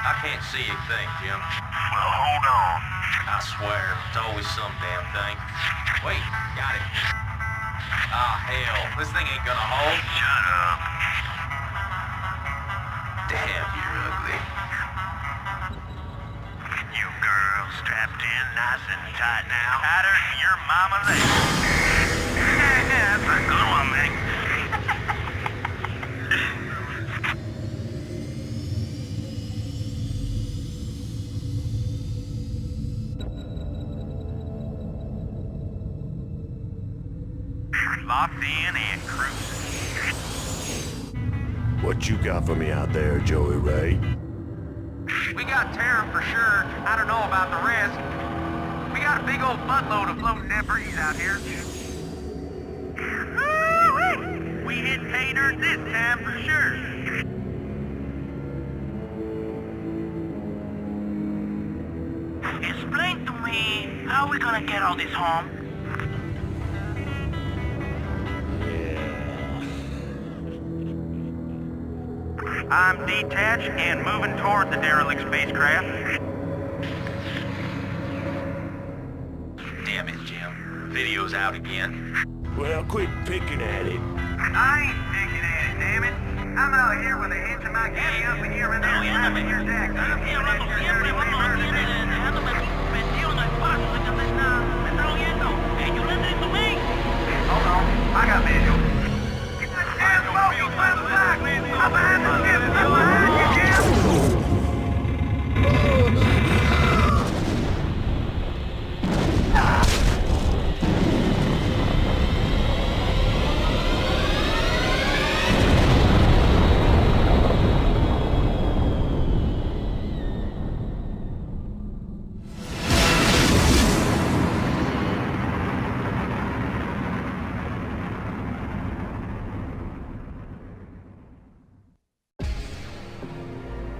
I can't see a thing, Jim. Well, hold on. I swear, it's always some damn thing. Wait, got it. Ah, hell, this thing ain't gonna hold. Shut up. Damn, you're ugly. You girls strapped in nice and tight now. Tighter than your mama leg. That's a good one, Mick. Locked in and cruising. What you got for me out there, Joey Ray? We got Terran for sure. I don't know about the rest. We got a big old buttload of floating debris out here. Woo-wee! We hit pay dirt this time for sure. Explain to me, how we gonna get all this home? I'm detached and moving toward the derelict spacecraft. Damn it, Jim. Video's out again. Well, quit picking at it. I ain't picking at it, damn it. I'm out here with a hinge of my kitty up in here and there slapping your jack. Hold on, I got visual. Get the damn boat, you left back! I'm behind the ship, I'm behind you, Jim!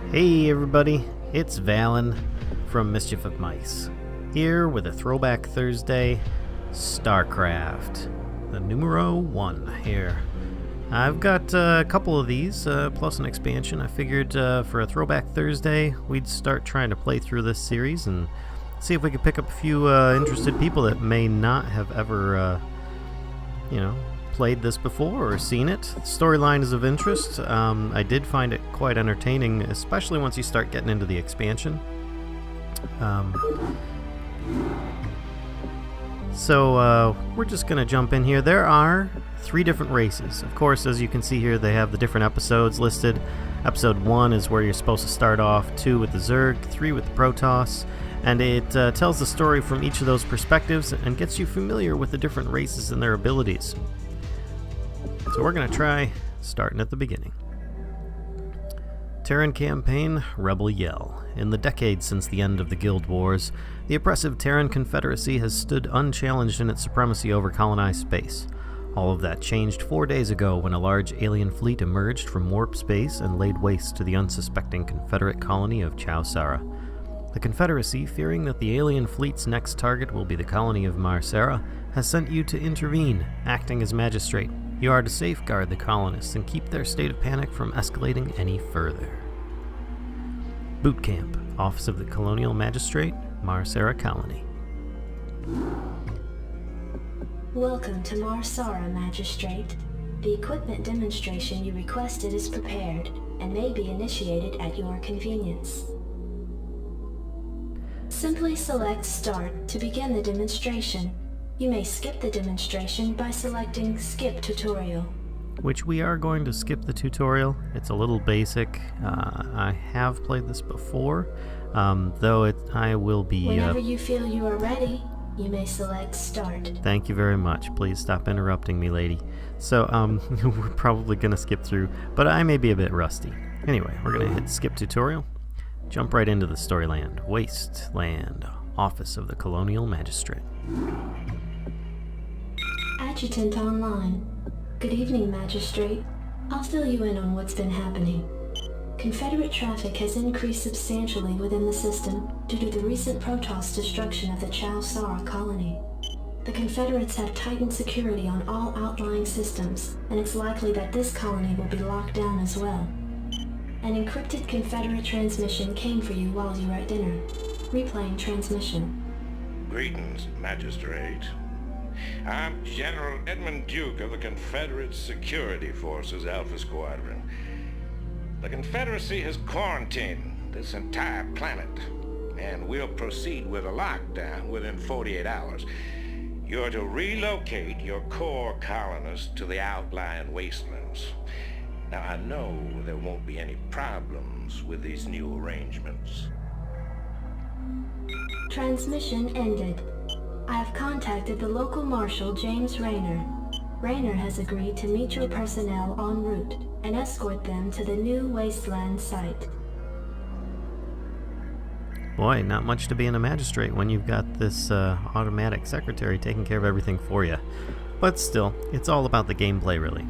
Hey everybody, it's Vallen from Mischief of Mice, here with a Throwback Thursday StarCraft, the numero 1 here. I've got a couple of these, plus an expansion. I figured for a Throwback Thursday, we'd start trying to play through this series and see if we could pick up a few interested people that may not have ever, played this before or seen it. The storyline is of interest. I did find it quite entertaining, especially once you start getting into the expansion. So we're just going to jump in here. There are 3 different races. Of course, as you can see here, they have the different episodes listed. Episode 1 is where you're supposed to start off, 2 with the Zerg, 3 with the Protoss, and it tells the story from each of those perspectives and gets you familiar with the different races and their abilities. So we're going to try starting at the beginning. Terran Campaign, Rebel Yell. In the decades since the end of the Guild Wars, the oppressive Terran Confederacy has stood unchallenged in its supremacy over colonized space. All of that changed 4 days ago when a large alien fleet emerged from warp space and laid waste to the unsuspecting Confederate colony of Chau Sara. The Confederacy, fearing that the alien fleet's next target will be the colony of Marsera, has sent you to intervene, acting as magistrate. You are to safeguard the colonists and keep their state of panic from escalating any further. Boot Camp, Office of the Colonial Magistrate, Marsera Colony. Welcome to Marsara, Magistrate. The equipment demonstration you requested is prepared and may be initiated at your convenience. Simply select Start to begin the demonstration. You may skip the demonstration by selecting Skip Tutorial. Which we are going to skip the tutorial. It's a little basic. I have played this before, though I will be... Whenever you feel you are ready, you may select Start. Thank you very much. Please stop interrupting me, lady. So, we're probably going to skip through, but I may be a bit rusty. Anyway, we're going to hit Skip Tutorial. Jump right into the storyland. Wasteland, Office of the Colonial Magistrate. Adjutant online. Good evening, Magistrate. I'll fill you in on what's been happening. Confederate traffic has increased substantially within the system due to the recent Protoss destruction of the Chau Sara colony. The Confederates have tightened security on all outlying systems, and it's likely that this colony will be locked down as well. An encrypted Confederate transmission came for you while you were at dinner. Replaying transmission. Greetings, Magistrate. I'm General Edmund Duke of the Confederate Security Forces Alpha Squadron. The Confederacy has quarantined this entire planet, and we'll proceed with a lockdown within 48 hours. You're to relocate your core colonists to the outlying wastelands. Now, I know there won't be any problems with these new arrangements. Transmission ended. I have contacted the local marshal, James Rayner. Rayner has agreed to meet your personnel en route and escort them to the new Wasteland site. Boy, not much to being a magistrate when you've got this automatic secretary taking care of everything for you. But still, it's all about the gameplay, really.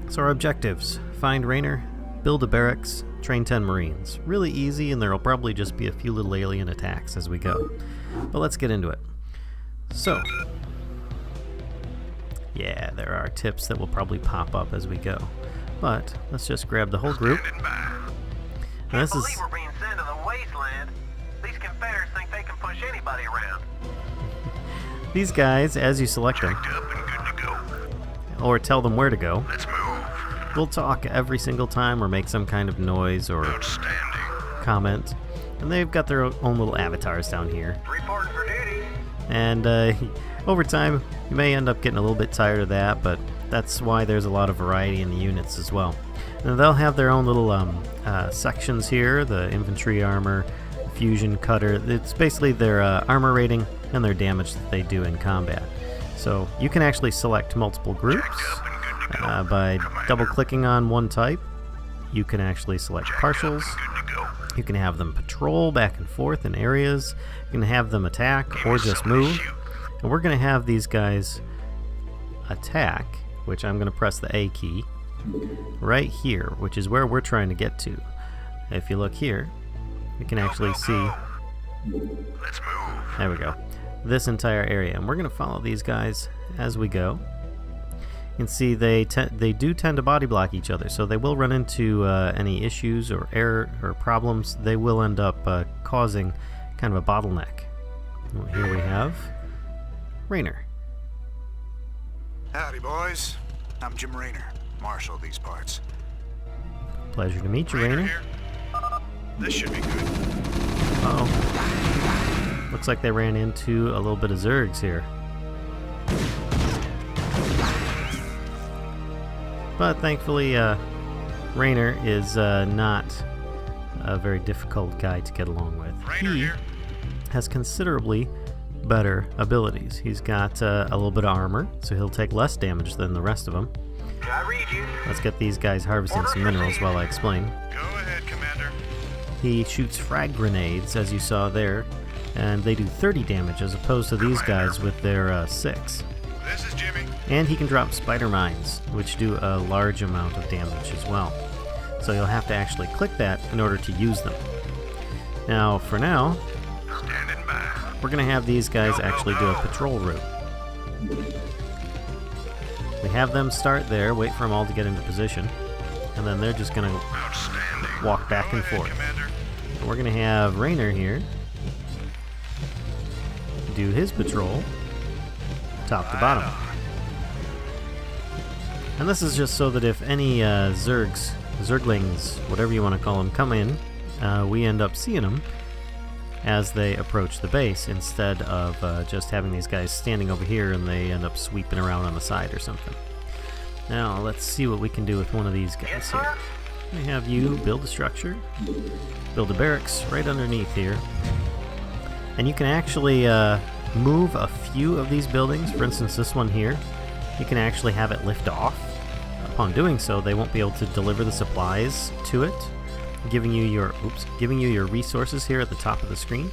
So our objectives: find Rayner, build a barracks, train 10 Marines. Really easy, and there'll probably just be a few little alien attacks as we go. But let's get into it. So, yeah, there are tips that will probably pop up as we go. But let's just grab the whole group. Now, this is... We're being sent to the Wasteland. These Confederates think they can push anybody around. These guys, as you select them, Up and good to go. or tell them where to go, Let's move. will talk every single time or make some kind of noise or Outstanding. comment. And they've got their own little avatars down here. Reporting for duty. And over time, you may end up getting a little bit tired of that, but that's why there's a lot of variety in the units as well. And they'll have their own little sections here: the infantry armor, fusion cutter. It's basically their armor rating and their damage that they do in combat. So you can actually select multiple groups by double-clicking on one type. You can actually select partials. Good to go. You can have them patrol back and forth in areas. You can have them attack or just move. And we're going to have these guys attack, which I'm going to press the A key right here, which is where we're trying to get to. If you look here, you can actually see, Let's move. there we go, this entire area. And we're going to follow these guys as we go. You can see they do tend to body block each other, so they will run into any issues or error or problems. They will end up causing kind of a bottleneck. Well, here we have Rayner. Howdy, boys. I'm Jim Rayner, marshal of these parts. Pleasure to meet you, Rayner. Here. This should be good. Uh-oh. Looks like they ran into a little bit of Zergs here. But thankfully, Rayner is not a very difficult guy to get along with. Rayner He here. has considerably better abilities. He's got a little bit of armor, so he'll take less damage than the rest of them. I read you. Let's get these guys harvesting some minerals while I explain. Go ahead, Commander. He shoots frag grenades, as you saw there, and they do 30 damage as opposed to these guys with their 6. This is Jimmy. And he can drop spider mines, which do a large amount of damage as well. So you'll have to actually click that in order to use them. Now, for now, Standing by. we're going to have these guys actually do a patrol route. We have them start there, wait for them all to get into position, and then they're just going to Outstanding. walk back Go and ahead, forth. Commander. And we're going to have Rayner here do his patrol, top to bottom. And this is just so that if any Zerglings, whatever you want to call them, come in, we end up seeing them as they approach the base instead of just having these guys standing over here and they end up sweeping around on the side or something. Now let's see what we can do with one of these guys here. We have you build a structure, build a barracks right underneath here, and you can actually move a few of these buildings. For instance, this one here, you can actually have it lift off. Upon doing so, they won't be able to deliver the supplies to it, giving you your resources here at the top of the screen.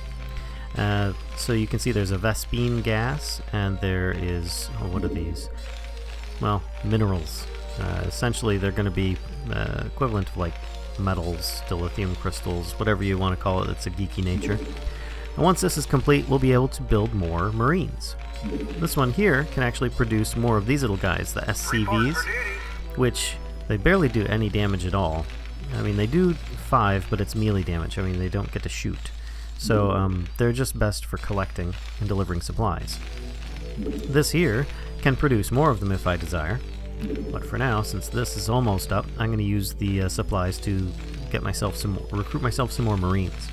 So you can see there's a Vespine gas, and there is, what are these? Well, minerals. Essentially, they're going to be equivalent to like metals, dilithium crystals, whatever you want to call it. It's a geeky nature. And once this is complete, we'll be able to build more Marines. This one here can actually produce more of these little guys, the SCVs, which they barely do any damage at all. I mean, they do 5, but it's melee damage. I mean, they don't get to shoot. So they're just best for collecting and delivering supplies. This here can produce more of them if I desire. But for now, since this is almost up, I'm going to use the supplies to get myself recruit myself some more Marines.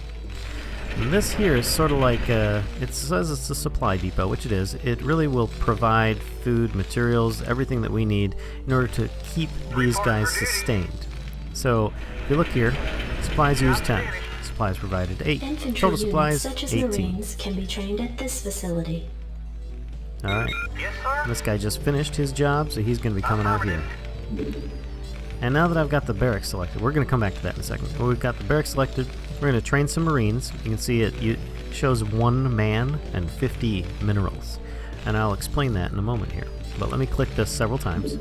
And this here is sort of like, it says it's a supply depot, which it is. It really will provide food, materials, everything that we need in order to keep these guys sustained. So, if you look here, supplies used 10, supplies provided 8, Infantry total supplies units such as 18. Marines can be trained at this facility. Alright, Yes, sir? this guy just finished his job, so he's going to be coming out here. And now that I've got the barracks selected, we're going to come back to that in a second. Well, we've got the barracks selected, we're going to train some Marines. You can see it shows 1 man and 50 minerals. And I'll explain that in a moment here. But let me click this several times.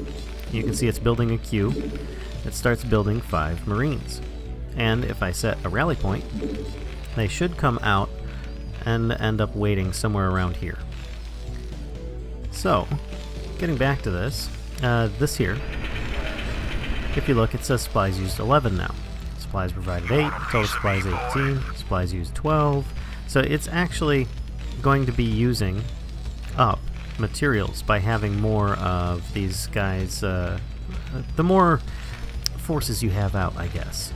You can see it's building a queue. It starts building 5 Marines. And if I set a rally point, they should come out and end up waiting somewhere around here. So, getting back to this, this here, if you look, it says supplies used 11 now. Supplies provided 8, total supplies 18, supplies used 12. So it's actually going to be using up materials by having more of these guys. The more forces you have out, I guess,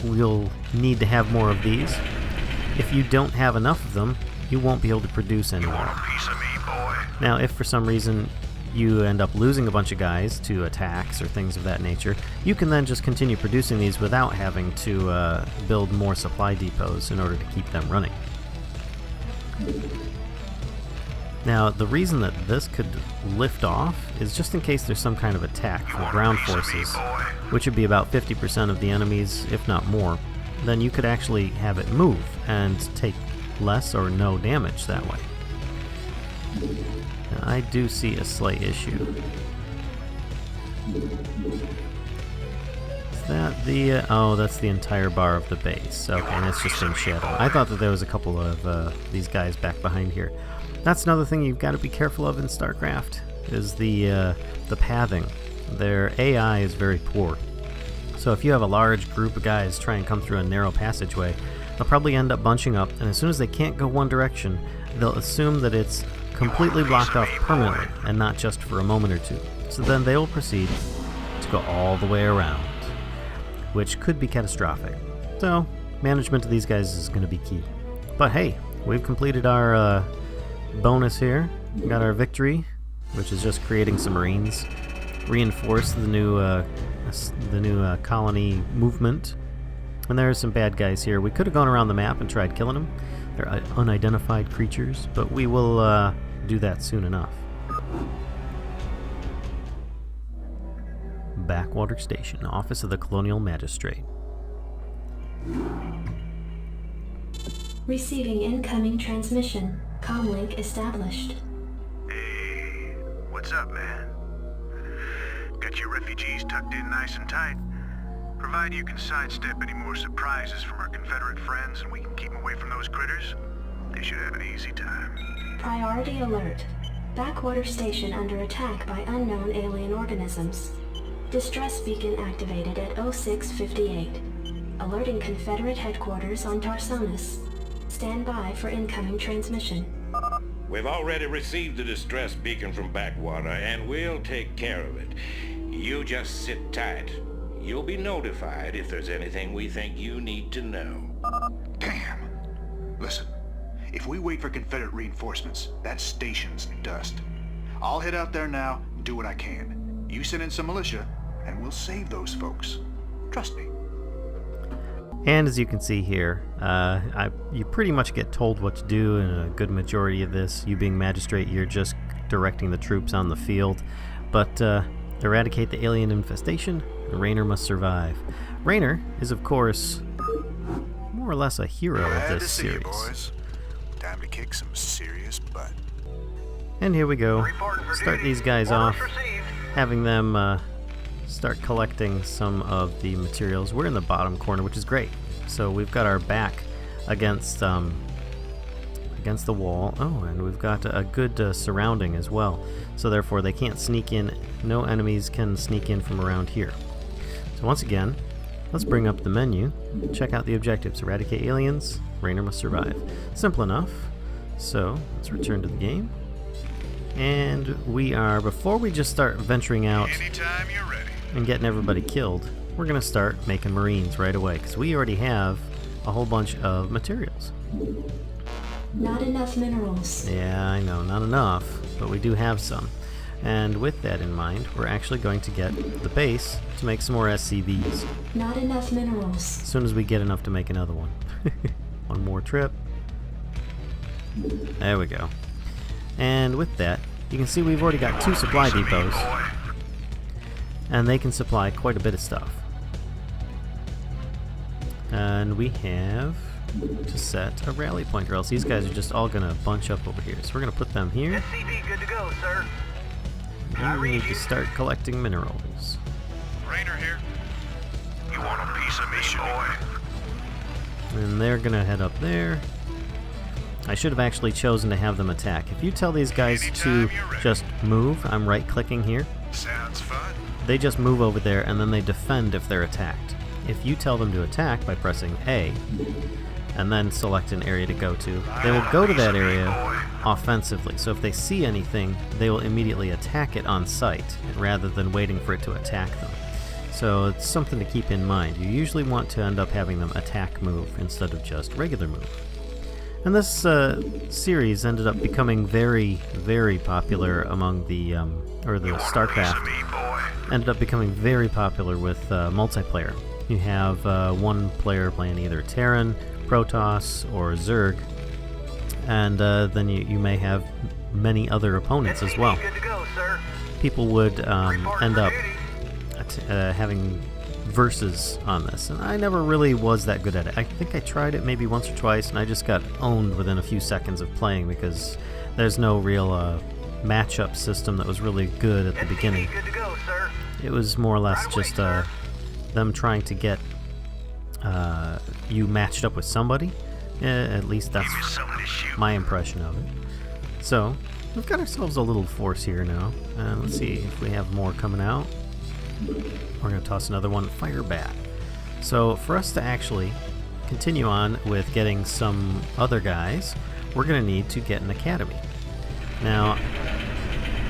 we'll need to have more of these. If you don't have enough of them, you won't be able to produce any more. Piece of me, boy. Now, if for some reason you end up losing a bunch of guys to attacks or things of that nature, you can then just continue producing these without having to build more supply depots in order to keep them running. Now, the reason that this could lift off is just in case there's some kind of attack from ground forces, which would be about 50% of the enemies, if not more. Then you could actually have it move and take less or no damage that way. Now, I do see a slight issue. Is that the... oh, that's the entire bar of the base. Okay, and it's just in shadow. I thought that there was a couple of these guys back behind here. That's another thing you've got to be careful of in StarCraft, is the pathing. Their AI is very poor. So if you have a large group of guys trying to come through a narrow passageway, they'll probably end up bunching up, and as soon as they can't go one direction, they'll assume that it's completely blocked off permanently, and not just for a moment or two. So then they will proceed to go all the way around, which could be catastrophic. So, management of these guys is going to be key. But hey, we've completed our bonus here. We got our victory, which is just creating some Marines, reinforce the new colony movement. And there are some bad guys here. We could have gone around the map and tried killing them. They're unidentified creatures, but we will do that soon enough. Backwater Station, Office of the Colonial Magistrate. Receiving incoming transmission. Comlink established. Hey, what's up, man? Got your refugees tucked in nice and tight? Provided you can sidestep any more surprises from our Confederate friends and we can keep them away from those critters, they should have an easy time. Priority alert. Backwater station under attack by unknown alien organisms. Distress beacon activated at 0658. Alerting Confederate headquarters on Tarsonis. Stand by for incoming transmission. We've already received the distress beacon from Backwater, and we'll take care of it. You just sit tight. You'll be notified if there's anything we think you need to know. Damn. Listen, if we wait for Confederate reinforcements, that station's dust. I'll head out there now and do what I can. You send in some militia, and we'll save those folks. Trust me. And as you can see here, you pretty much get told what to do in a good majority of this. You being magistrate, you're just directing the troops on the field. But eradicate the alien infestation, and Raynor must survive. Raynor is, of course, more or less a hero of Glad to this see you, series. boys. Time to kick some serious butt. And here we go. Reporting for Start duty. these guys Orders off, received. having them start collecting some of the materials. We're in the bottom corner, which is great. So we've got our back against the wall. Oh, and we've got a good surrounding as well. So therefore they can't sneak in. No enemies can sneak in from around here. So once again, let's bring up the menu, check out the objectives. Eradicate aliens, Rainer must survive. Simple enough. So, let's return to the game. And we are, before we just start venturing out Anytime you're ready. and getting everybody killed, we're going to start making Marines right away, because we already have a whole bunch of materials. Not enough minerals. Yeah, I know, not enough, but we do have some. And with that in mind, we're actually going to get the base to make some more SCVs. Not enough minerals. As soon as we get enough to make another one. One more trip. There we go. And with that, you can see we've already got 2 supply depots. And they can supply quite a bit of stuff. And we have to set a rally point, or else these guys are just all going to bunch up over here. So we're going to put them here. SCV good to go, sir. And we need to start collecting minerals. Rainer here. You want a piece of me, boy? And they're going to head up there. I should have actually chosen to have them attack. If you tell these guys to just move, I'm right-clicking here. Sounds fun. They just move over there, and then they defend if they're attacked. If you tell them to attack by pressing A, and then select an area to go to, they will go to that area offensively. So if they see anything, they will immediately attack it on sight, rather than waiting for it to attack them. So it's something to keep in mind. You usually want to end up having them attack move instead of just regular move. And this series ended up becoming very, very popular among the, StarCraft ended up becoming very popular with multiplayer. You have one player playing either Terran, Protoss, or Zerg, and then you may have many other opponents as well. Good to go, sir. People would end up having versus on this, and I never really was that good at it. I think I tried it maybe once or twice, and I just got owned within a few seconds of playing because there's no real matchup system that was really good at the beginning. Good to go, sir. It was more or less just them trying to get you matched up with somebody. At least that's my impression of it. So, we've got ourselves a little force here now. Let's see if we have more coming out. We're going to toss another one, Fire Bat. So, for us to actually continue on with getting some other guys, we're going to need to get an academy. Now,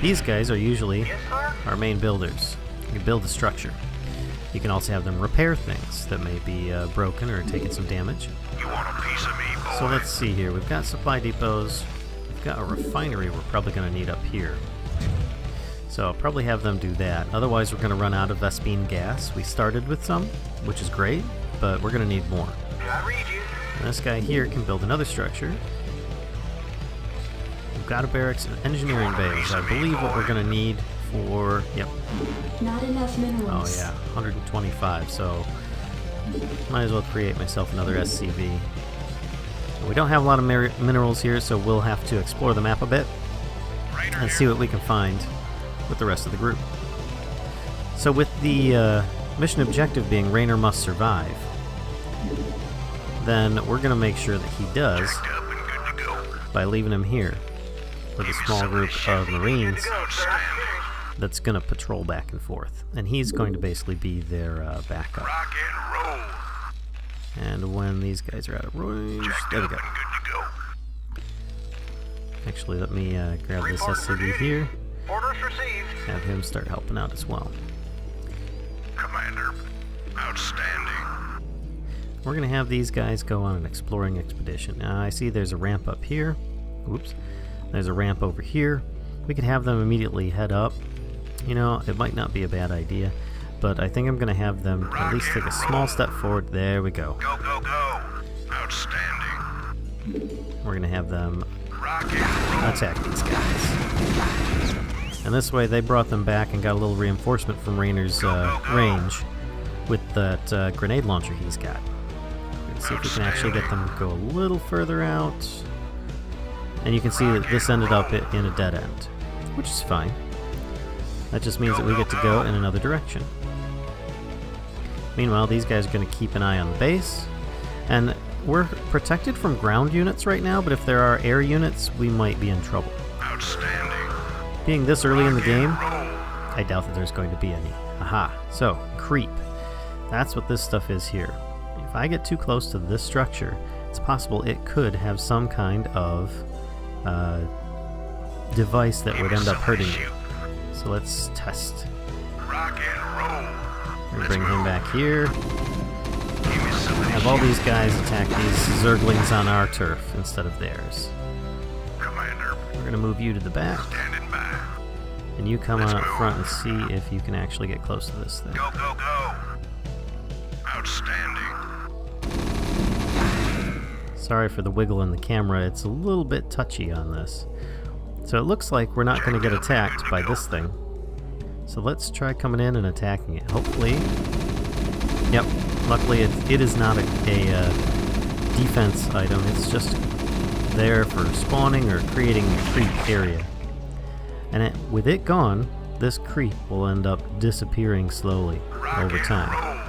these guys are usually our main builders. You can build a structure. You can also have them repair things that may be broken or taking some damage. You want a piece of me, boy? So let's see here. We've got supply depots. We've got a refinery we're probably going to need up here. So I'll probably have them do that. Otherwise, we're going to run out of Vespene gas. We started with some, which is great, but we're going to need more. I read you. And this guy here can build another structure. We've got a barracks and engineering base. I believe what we're going to need for... Yep. Not enough Oh minerals. yeah, 125, so might as well create myself another SCV. We don't have a lot of minerals here, so we'll have to explore the map a bit and see what we can find with the rest of the group. So with the mission objective being Rainer must survive, then we're going to make sure that he does by leaving him here with a small group of Marines that's going to patrol back and forth. And he's going to basically be their backup. Rock and roll. And when these guys are out of range, there we go. Actually, let me grab this SCV here. Orders received. Have him start helping out as well. Commander, outstanding. We're going to have these guys go on an exploring expedition. Now, I see there's a ramp up here. Oops. There's a ramp over here. We could have them immediately head up. You know, it might not be a bad idea, but I think I'm going to have them at least take a small step forward. There we go. Go, go, go. Outstanding. We're going to have them Rock and roll. attack these guys. And this way they brought them back and got a little reinforcement from Rainer's range with that grenade launcher he's got. Let's see if we can actually get them to go a little further out. And you can see that this ended up in a dead end, which is fine. That just means that we get to go in another direction. Meanwhile, these guys are going to keep an eye on the base. And we're protected from ground units right now, but if there are air units, we might be in trouble. Outstanding. Being this early in the game, I doubt that there's going to be any. Aha. So, creep. That's what this stuff is here. If I get too close to this structure, it's possible it could have some kind of device that would end up hurting me. So let's test. Rock and roll. We're gonna bring him back here. Have all these guys attack these Zerglings on our turf instead of theirs. Commander, We're gonna move you to the back, standing by. and you come on up front and see if you can actually get close to this thing. Go, go, go. Outstanding. Sorry for the wiggle in the camera, it's a little bit touchy on this. So it looks like we're not going to get attacked by this thing. So let's try coming in and attacking it. Hopefully... Yep, luckily it is not a defense item, it's just there for spawning or creating a creep area. And with it gone, this creep will end up disappearing slowly over time.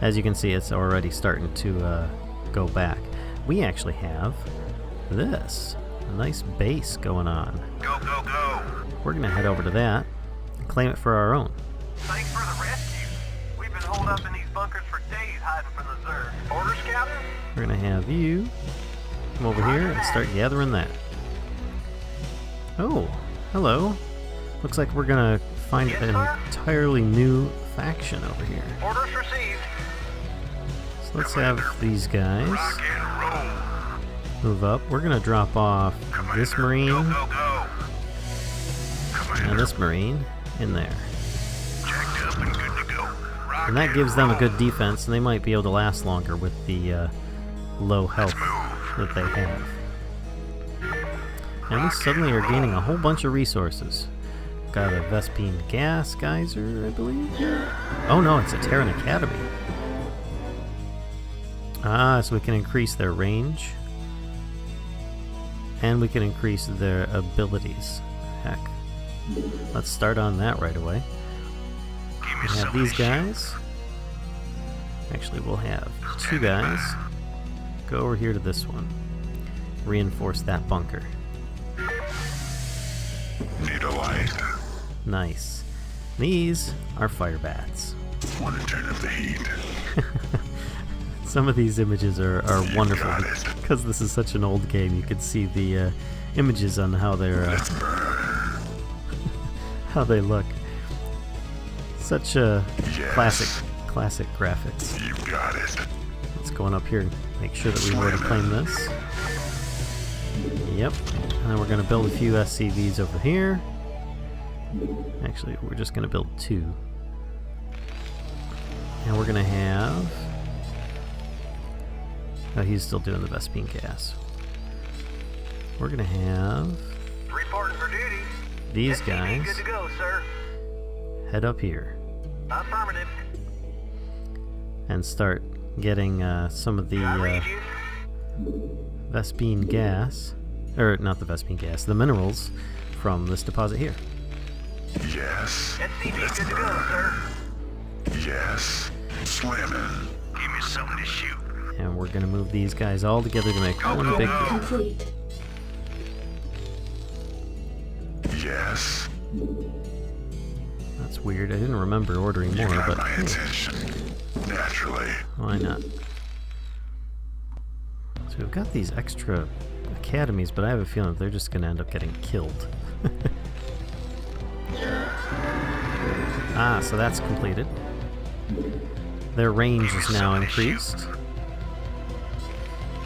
As you can see, it's already starting to go back. We actually have this. A nice base going on. Go, go, go. We're going to head over to that and claim it for our own. Thanks for the rescue. We've been holed up in these bunkers for days hiding from the Zerg. Orders, Captain? We're going to have you come over here and start gathering that. Oh, hello. Looks like we're going to find an entirely new faction over here. Orders received. So let's have these guys Rock and roll. move up. We're going to drop off this Marine Go, go, go. and this Marine in there. Jacked up and good to go. Rock And that gives them a good defense, and they might be able to last longer with the low health that they have. And we suddenly are gaining a whole bunch of resources. Got a Vespine gas geyser, I believe. Oh no, it's a Terran Academy. Ah, so we can increase their range. And we can increase their abilities. Heck. Let's start on that right away. We have these guys. Actually, we'll have two guys. Go over here to this one. Reinforce that bunker. Need a light. Nice. These are fire bats. Want to turn up the heat. Some of these images are wonderful because this is such an old game. You can see the images on how they're how they look. Such a classic graphics. You got it. Let's go on up here and make sure that we've already claimed this. Yep. And then we're going to build a few SCVs over here. Actually, we're just going to build two. And we're going to have... Oh, he's still doing the Vespine gas. We're going to have Reporting for duty. these SCV guys good to go, sir. head up here Affirmative. and start getting some of I the read you. Vespine gas, or not the Vespine gas, the minerals from this deposit here. Yes. SCV good to go, sir. Yes. Slamming. Give me something to shoot. And we're going to move these guys all together to make one big group. Complete. Yes. That's weird. I didn't remember ordering more, Got but my hey, attention. Naturally. why not? So we've got these extra academies, but I have a feeling they're just going to end up getting killed. Ah, so that's completed. Their range is now increased.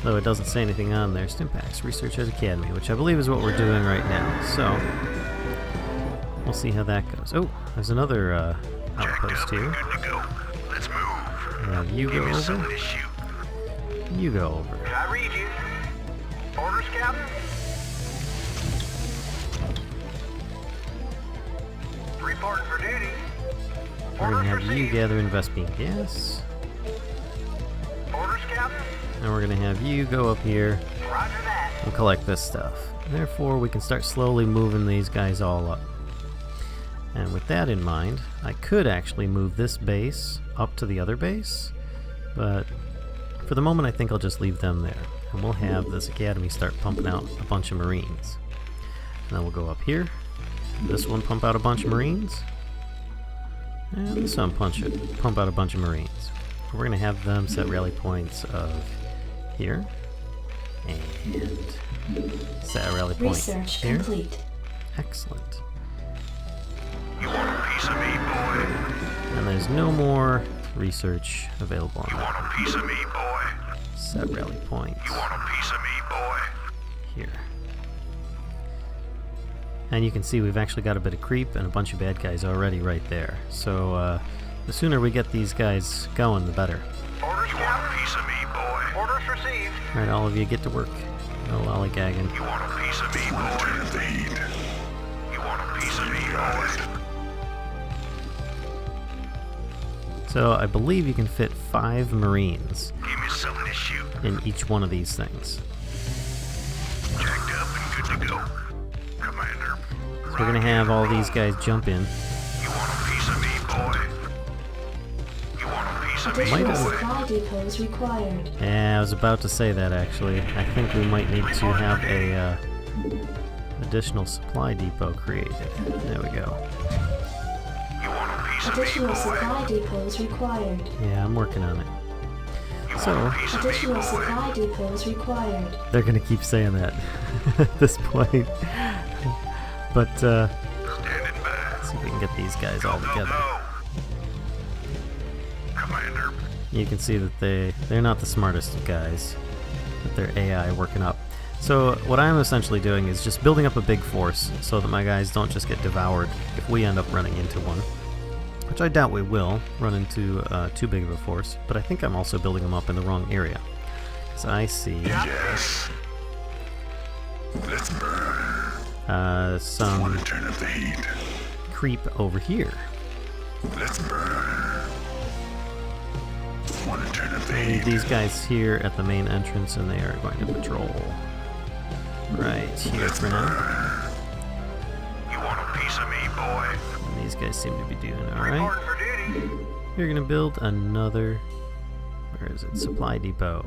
Though it doesn't say anything on there. Stimpaks, Research at Academy, which I believe is what we're doing right now. So, we'll see how that goes. Oh, there's another outpost here. Good to go. Let's move. You go Give me something over. to shoot. You go over. I read you. Orders, Captain? Reporting for duty. We're going to have Orders you received. gather Vespine gas. Orders, Captain? And we're going to have you go up here Roger that. and collect this stuff. Therefore, we can start slowly moving these guys all up. And with that in mind, I could actually move this base up to the other base, but for the moment I think I'll just leave them there. And we'll have this academy start pumping out a bunch of Marines. And then we'll go up here, this one pump out a bunch of Marines, And this one pump out a bunch of Marines. We're going to have them set rally points of here. And set a rally point Research here. complete. Excellent. You want a piece of me, boy? And there's no more research available on You that. want a piece of me, boy? Set rally points You want a piece of me, boy? here. And you can see we've actually got a bit of creep and a bunch of bad guys already right there. So the sooner we get these guys going, the better. Orders, you want a piece of me, boy? Orders received. Alright, all of you get to work. No lollygagging. You want a piece of me, boy? Turn of the heat. You want a piece of me, boy? So I believe you can fit 5 Marines Give me something to shoot. in each one of these things. Jacked up and good to go. Commander. So we're going to have all these guys jump in. You want a piece of me, boy? You want a piece of me, Might Additional have- boy? supply depots required. Yeah, I was about to say that actually. I think we might need to have a additional supply depot created. There we go. You want a piece of me, Additional boy? supply depots required. Yeah, I'm working on it. You So- want a piece of me, Additional boy? supply depots required. They're gonna keep saying that at this point. But Standing by. let's see if we can get these guys all Go, together. go. Commander. You can see that they're not the smartest of guys, but they're AI working up. So what I'm essentially doing is just building up a big force so that my guys don't just get devoured if we end up running into one. Which I doubt we will run into too big of a force, but I think I'm also building them up in the wrong area. Because I see Yes. Let's burn. some Turn up the heat. creep over here. Let's burn. Want to turn up the I need heat. these guys here at the main entrance, and they are going to patrol right here for now. You want a piece of me, boy? And these guys seem to be doing alright. Reporting for duty. We're gonna build another, where is it, supply depot.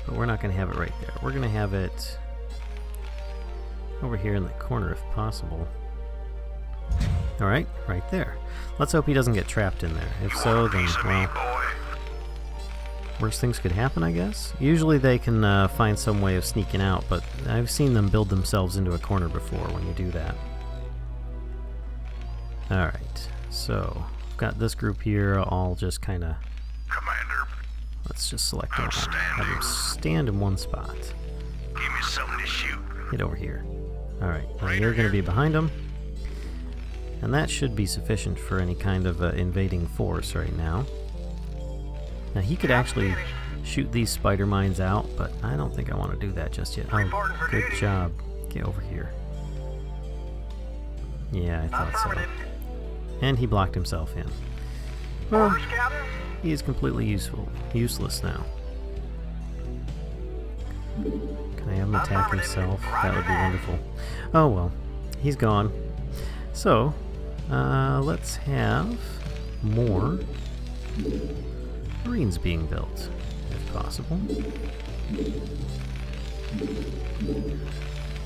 But we're not gonna have it right there. We're gonna have it over here in the corner if possible. Alright, right there. Let's hope he doesn't get trapped in there. If so, then, Piece of me, well, boy. worse things could happen, I guess. Usually they can find some way of sneaking out, but I've seen them build themselves into a corner before when you do that. Alright, so we've got this group here all just kind of, Commander. let's just select them all. Have them stand in one spot. Give me something to shoot. Get over here. Alright, now you're going to be behind them. And that should be sufficient for any kind of invading force right now. Now he could actually shoot these spider mines out, but I don't think I want to do that just yet. Oh, good job. Get over here. Yeah, I thought so. And he blocked himself in. Well, Orders, Captain? he is completely useless now. Can I have him attack himself? That would be wonderful. Oh well, he's gone. So, let's have more Marines being built, if possible.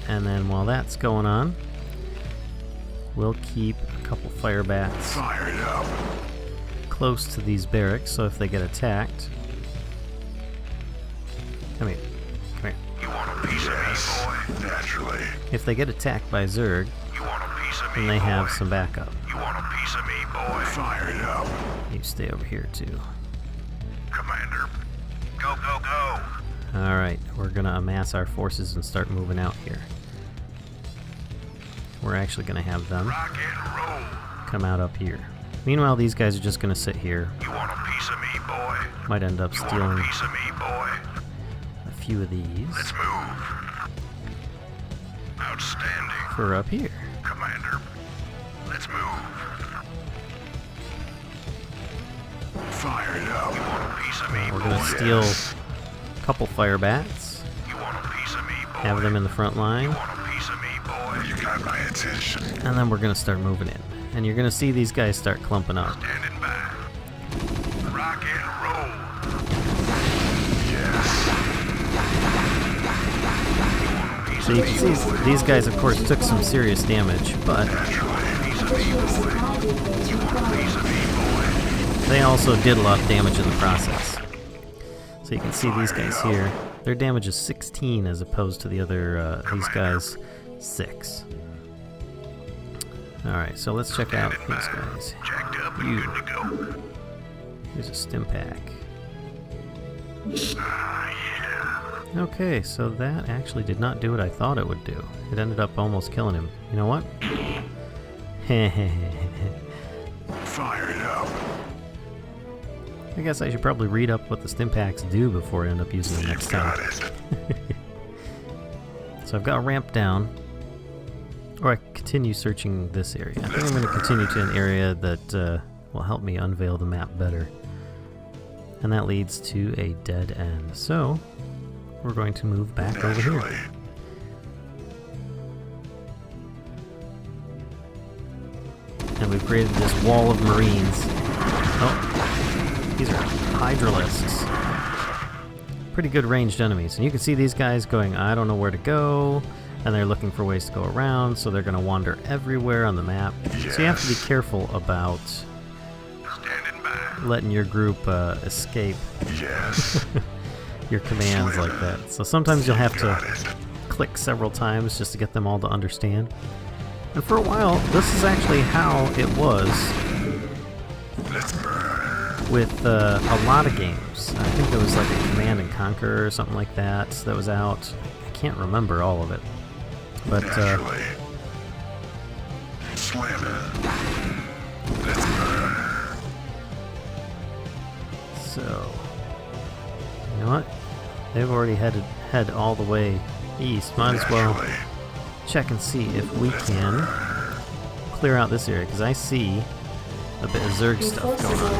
And then while that's going on, we'll keep a couple fire bats Fire it up. close to these barracks, so if they get attacked... Come here. Come here. You want a piece Yes. of me, boy? Naturally. If they get attacked by Zerg, You want a piece of me, then they have boy? some backup. You want a piece of me, boy? Fire it up. You stay over here too. Commander. Go, go, go. Alright, we're gonna amass our forces and start moving out here. We're actually gonna have them Rock and roll. come out up here. Meanwhile, these guys are just gonna sit here. You want a piece of me, boy? Might end up You want stealing a piece of me, boy? a few of these Let's move. Outstanding. for up here. Commander. Let's move. Fire it up. You want a piece of me, We're boy? gonna steal a couple fire bats, You want a piece of me, boy? have them in the front line, Want a piece of me, boy? You got my attention. and then we're gonna start moving in. And you're gonna see these guys start clumping up. Standing by. Rock and roll. Yes. So you can see these guys, of course, took some serious damage, but Naturally. Additional supply depots required. They also did a lot of damage in the process. So you can see these guys here. Their damage is 16 as opposed to the other, these guys, 6. Alright, so let's check out these guys. Jacked up and good to go. Here's a stim pack. Yeah. Okay, so that actually did not do what I thought it would do. It ended up almost killing him. You know what? Fire it up. I guess I should probably read up what the stim packs do before I end up using them next time. So I've got a ramp down. Or I continue searching this area. I think I'm going to continue to an area that will help me unveil the map better. And that leads to a dead end. So, we're going to move back over here. And we've created this wall of Marines. Oh, these are Hydralisks. Pretty good ranged enemies. And you can see these guys going, I don't know where to go. And they're looking for ways to go around, so they're going to wander everywhere on the map. Yes. So you have to be careful about letting your group escape your commands like that. So sometimes you'll have to click several times just to get them all to understand. And for a while, this is actually how it was with a lot of games. I think there was like a Command and Conquer or something like that that was out. I can't remember all of it. But, so, you know what? They've already head all the way east. Might as well check and see if we can clear out this area, because I see a bit of Zerg stuff going on.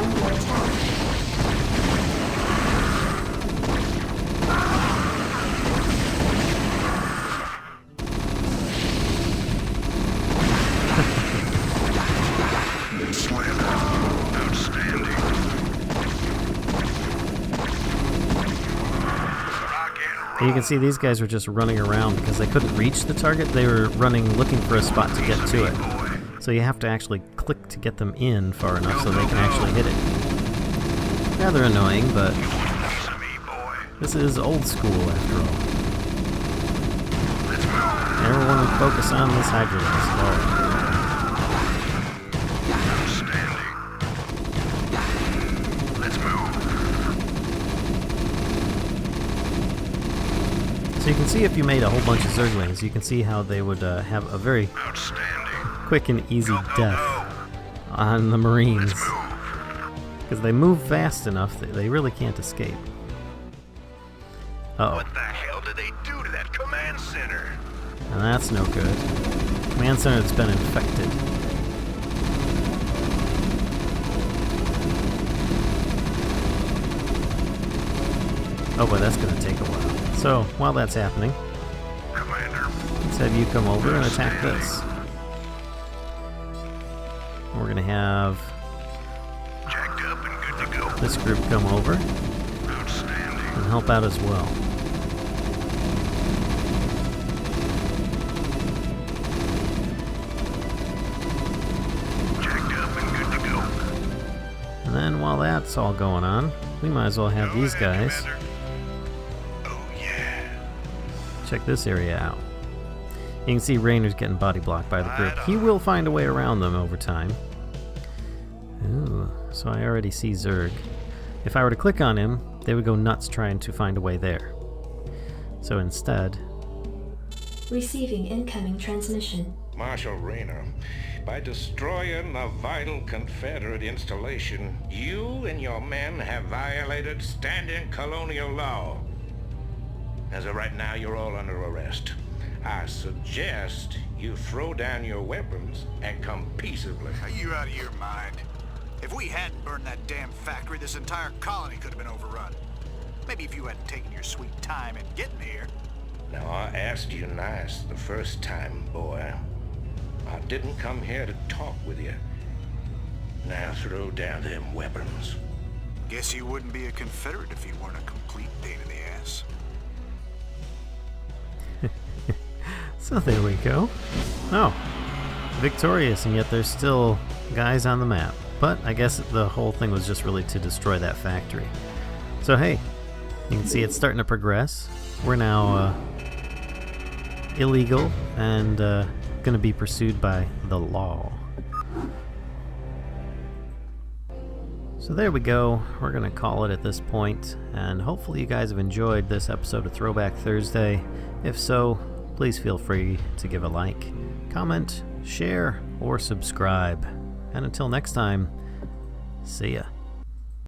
You can see these guys were just running around because they couldn't reach the target. They were running, looking for a spot to get to it. So you have to actually click to get them in far enough so they can actually hit it. Rather annoying, but this is old school after all. Everyone would focus on this Hydralisk. So you can see if you made a whole bunch of Zerglings, you can see how they would have a very quick and easy death on the Marines. Because they move fast enough that they really can't escape. Uh-oh. What the hell did they do to that command center? And that's no good. Command center that's been infected. Oh boy, that's going to take a while. So, while that's happening, Commander, let's have you come over and attack this. We're going to have jacked up and good to go. this group come over and help out as well. Jacked up and good to go. And then while that's all going on, we might as well have these guys check this area out. You can see Rainer's getting body blocked by the group. He will find a way around them over time. Ooh, so I already see Zerg. If I were to click on him, they would go nuts trying to find a way there. So instead... Receiving incoming transmission. Marshal Raynor, by destroying a vital Confederate installation, you and your men have violated standing colonial law. As of right now, you're all under arrest. I suggest you throw down your weapons and come peaceably. Are you out of your mind? If we hadn't burned that damn factory, this entire colony could have been overrun. Maybe if you hadn't taken your sweet time in getting here. Now, I asked you nice the first time, boy. I didn't come here to talk with you. Now throw down them weapons. Guess you wouldn't be a Confederate if you weren't a complete pain in the ass. So there we go. Oh. victorious, and yet there's still guys on the map. But I guess the whole thing was just really to destroy that factory. So hey, you can see it's starting to progress. We're now illegal and going to be pursued by the law. So there we go. We're going to call it at this point, and hopefully you guys have enjoyed this episode of Throwback Thursday. If so, please feel free to give a like, comment, share, or subscribe. And until next time, see ya.